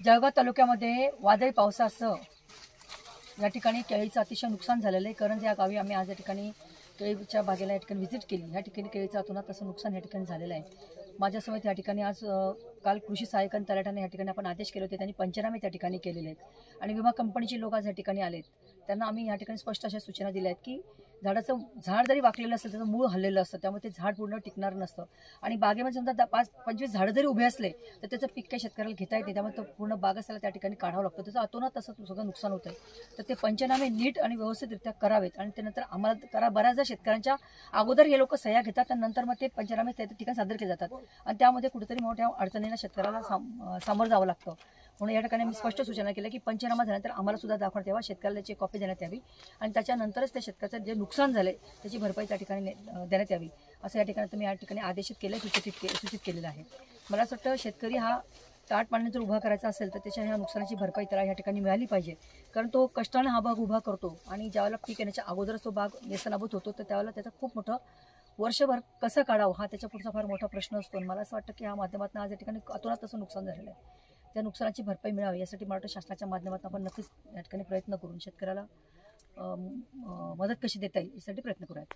जळगाव तालुक्यामध्ये वादळी पावसासह या ठिकाणी केळीचं अतिशय नुकसान झालेलं आहे। करंज या गावी आम्ही आज या ठिकाणी केळीच्या बागेला या ठिकाणी व्हिजिट केली। या ठिकाणी केळीचं अतोनात असं नुकसान या ठिकाणी झालेलं आहे। माझ्यासमोर या ठिकाणी आज काल कृषी सहाय्यक तलाठ्याने या ठिकाणी आपण आदेश केले होते, त्यांनी पंचनामे त्या ठिकाणी केलेले आहेत आणि विमा कंपनीची लोक आज या ठिकाणी आलेत। त्यांना आम्ही या ठिकाणी स्पष्ट अशा सूचना दिल्या आहेत की झाड जरी वाकलेलं असेल त्याचं मूळ हललेलं असतं, त्यामुळे ते झाड पूर्ण टिकणार नसतं आणि बागेमध्ये समजा 5-25 झाडं जरी उभे असले तर त्याचं पीक काही शेतकऱ्याला घेता येते, त्यामुळे तो पूर्ण बाग असायला त्या ठिकाणी काढावं लागतं। त्याचं अतोनात तसं सगळं नुकसान होतं आहे। तर ते पंचनामे नीट आणि व्यवस्थितरित्या करावेत आणि त्यानंतर आम्हाला करा। बऱ्याचदा शेतकऱ्यांच्या अगोदर हे लोक सह्या घेतात आणि नंतर मग ते पंचनामे त्या ठिकाणी सादर केले जातात आणि त्यामध्ये कुठेतरी मोठ्या अडचणींना शेतकऱ्याला सामोरं जावं लागतं। म्हणून या ठिकाणी मी स्पष्ट सूचना केल्या की पंचनामा झाल्यानंतर आम्हाला सुद्धा दाखवण्यात यावा, शेतकऱ्याला त्याची कॉपी देण्यात यावी आणि त्याच्यानंतरच त्या शेतकऱ्याचं जे नुकसान झालंय त्याची भरपाई त्या ठिकाणी देण्यात यावी, असं या ठिकाणी तुम्ही या ठिकाणी आदेशित केलं, सूचित केलेलं आहे। मला असं वाटतं शेतकरी हा ताट पाण्याने जर उभा करायचा असेल तर त्याच्या ह्या नुकसानाची भरपाई त्याला या ठिकाणी मिळाली पाहिजे, कारण तो कष्टाने हा बाग उभा करतो आणि ज्यावेळेला पीक येण्याच्या अगोदरच तो बाग नेस्तनाबूत होतो तर त्यावेळेला त्याचा खूप मोठं वर्षभर कसं काढावं हा त्याच्या पुढचा फार मोठा प्रश्न असतो। मला असं वाटतं की ह्या माध्यमातून आज या ठिकाणी अतोनात असं नुकसान झालेलं आहे, त्या नुकसानाची भरपाई मिळावी यासाठी मला वाटतं शासनाच्या माध्यमातून आपण नक्कीच या ठिकाणी प्रयत्न करून शेतकऱ्याला मदत कशी देता येईल यासाठी प्रयत्न करूयात।